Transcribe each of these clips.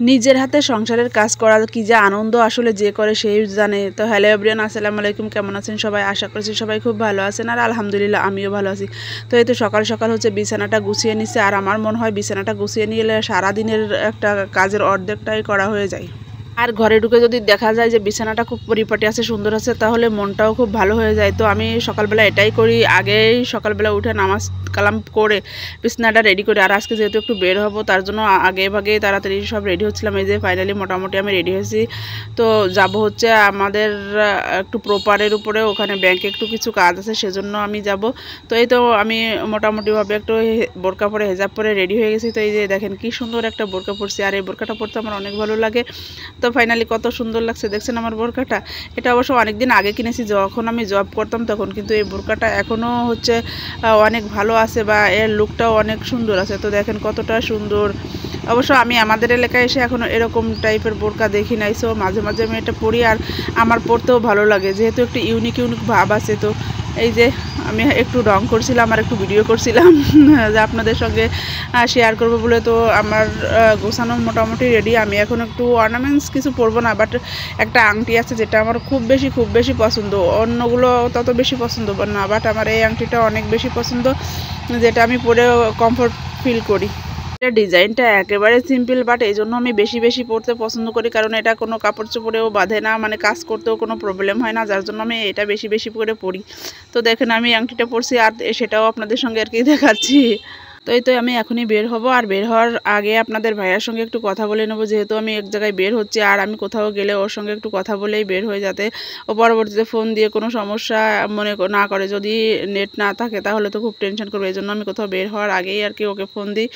নিজের হাতে সংসারের কাজ করা কি যে আনন্দ আসলে যে করে সেই জানে। তো হ্যালো এভরিওয়ান, আসসালামু আলাইকুম। কেমন আছেন সবাই? আশা করছি সবাই খুব ভালো আছেন, আর আলহামদুলিল্লাহ আমিও ভালো আছি। তো এই তো সকাল সকাল হচ্ছে বিছানাটা গুছিয়ে নিচ্ছে, আর আমার মনে হয় বিছানাটা গুছিয়ে নিলে সারাদিনের একটা কাজের অর্ধেকটাই করা হয়ে যায়। আর ঘরে ঢুকে যদি দেখা যায় যে বিছানাটা খুব পরিপাটি আছে, সুন্দর আছে, তাহলে মনটাও খুব ভালো হয়ে যায়। তো আমি সকালবেলা এটাই করি, আগেই সকালবেলা উঠে নামাজ কালাম করে বিছানাটা রেডি করি। আর আজকে যেহেতু একটু বের হব, তার জন্য আগে ভাগে তাড়াতাড়ি সব রেডি হচ্ছিলাম। এই যে ফাইনালি মোটামুটি আমি রেডি হয়েছি। তো যাব হচ্ছে আমাদের একটু প্রপারের উপরে, ওখানে ব্যাংকে একটু কিছু কাজ আছে, সেজন্য আমি যাব। তো এই তো আমি মোটামুটিভাবে একটু বোরকা পরে হেজাব পরে রেডি হয়ে গেছি। তো এই যে দেখেন কি সুন্দর একটা বোরকা পরছি, আর এই বোরকাটা পরতে আমার অনেক ভালো লাগে। তো ফাইনালি কত সুন্দর লাগছে দেখছেন আমার বোরকাটা। এটা অবশ্য অনেকদিন আগে কিনেছি, যখন আমি জব করতাম তখন, কিন্তু এই বোরকাটা এখনও হচ্ছে অনেক ভালো আছে, বা এর লুকটাও অনেক সুন্দর আছে। তো দেখেন কতটা সুন্দর। অবশ্য আমি আমাদের এলাকায় এসে এখনও এরকম টাইপের বোরকা দেখি নাই। সো মাঝে মাঝে আমি এটা পরি, আর আমার পরতেও ভালো লাগে, যেহেতু একটু ইউনিক ইউনিক ভাব আছে। তো এই যে আমি একটু রং করছিলাম আর একটু ভিডিও করছিলাম যে আপনাদের সঙ্গে শেয়ার করবো বলে। তো আমার গোছানো মোটামুটি রেডি। আমি এখন একটু অর্নামেন্টস কিছু পরবো না, বাট একটা আংটি আছে যেটা আমার খুব বেশি পছন্দ। অন্যগুলো তত বেশি পছন্দ না, বাট আমার এই আংটিটা অনেক বেশি পছন্দ, যেটা আমি পরে কমফোর্ট ফিল করি। এটা ডিজাইনটা একেবারে সিম্পল, বাট এই জন্য আমি বেশি পরতে পছন্দ করি, কারণ এটা কোনো কাপড় চোপড়েও বাঁধে না, মানে কাজ করতেও কোনো প্রবলেম হয় না, যার জন্য আমি এটা বেশি করে পরি। তো দেখেন আমি আংটিটা পরছি, আর সেটাও আপনাদের সঙ্গে আর কি দেখাচ্ছি। তো এই তো আমি এখনই বের হব, আর বের হওয়ার আগে আপনাদের ভাইয়ার সঙ্গে একটু কথা বলে নেবো, যেহেতু আমি এক জায়গায় বের হচ্ছি, আর আমি কোথাও গেলে ওর সঙ্গে একটু কথা বলেই বের হয়ে, যাতে ও পরবর্তীতে ফোন দিয়ে কোনো সমস্যা মনে না করে। যদি নেট না থাকে তাহলে তো খুব টেনশন করবে, এই জন্য আমি কোথাও বের হওয়ার আগেই আর কি ওকে ফোন দিই।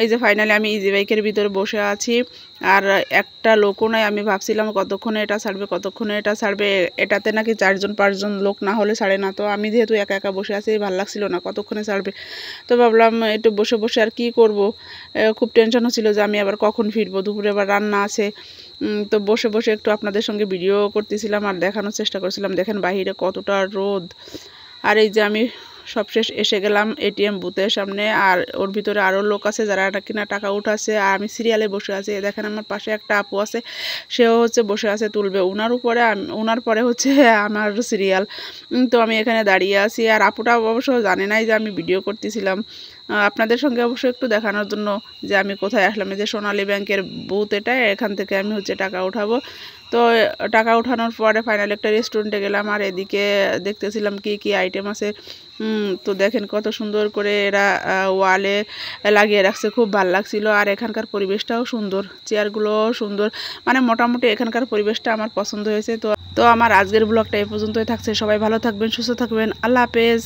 এই যে ফাইনালি আমি ইজি বাইকের ভিতরে বসে আছি, আর একটা লোকও নাই। আমি ভাবছিলাম কতক্ষণে এটা ছাড়বে, এটাতে নাকি 4-5জন লোক না হলে ছাড়ে না। তো আমি যেহেতু একা একা বসে আছি, ভালো লাগছিল না কতক্ষণে ছাড়বে। তো ভাবলাম একটু বসে আর কি করব। খুব টেনশন হচ্ছিল যে আমি আবার কখন ফিরবো, দুপুরে আবার রান্না আছে। তো বসে একটু আপনাদের সঙ্গে ভিডিও করতেছিলাম আর দেখানোর চেষ্টা করছিলাম। দেখেন বাহিরে কতটা রোদ। আর এই যে আমি সবশেষ এসে গেলাম এটিএম বুথের সামনে, আর ওর ভিতরে আরও লোক আছে যারা কিনা টাকা উঠাচ্ছে, আর আমি সিরিয়ালে বসে আছি। দেখেন আমার পাশে একটা আপু আছে, সেও হচ্ছে বসে আছে, তুলবে ওনার পরে হচ্ছে আমার সিরিয়াল। তো আমি এখানে দাঁড়িয়ে আছি, আর আপুটা অবশ্য জানে নাই যে আমি ভিডিও করতেছিলাম। আপনাদের সঙ্গে অবশ্যই একটু দেখানোর জন্য যে আমি কোথায় আসলাম। এই যে সোনালী ব্যাংকের বুথ, এটা এখান থেকে আমি হচ্ছে টাকা উঠাবো। তো টাকা উঠানোর পরে ফাইনালি একটা রেস্টুরেন্টে গেলাম, আর এদিকে দেখতেছিলাম কি আইটেম আছে। তো দেখেন কত সুন্দর করে এরা ওয়ালে লাগিয়ে রাখছে, খুব ভালো লাগছিল। আর এখানকার পরিবেশটাও সুন্দর, চেয়ারগুলোও সুন্দর, মানে মোটামুটি এখানকার পরিবেশটা আমার পছন্দ হয়েছে। তো আমার আজকের ব্লগটা এই পর্যন্তই থাকছে। সবাই ভালো থাকবেন, সুস্থ থাকবেন, আল্লাহ হাফেজ।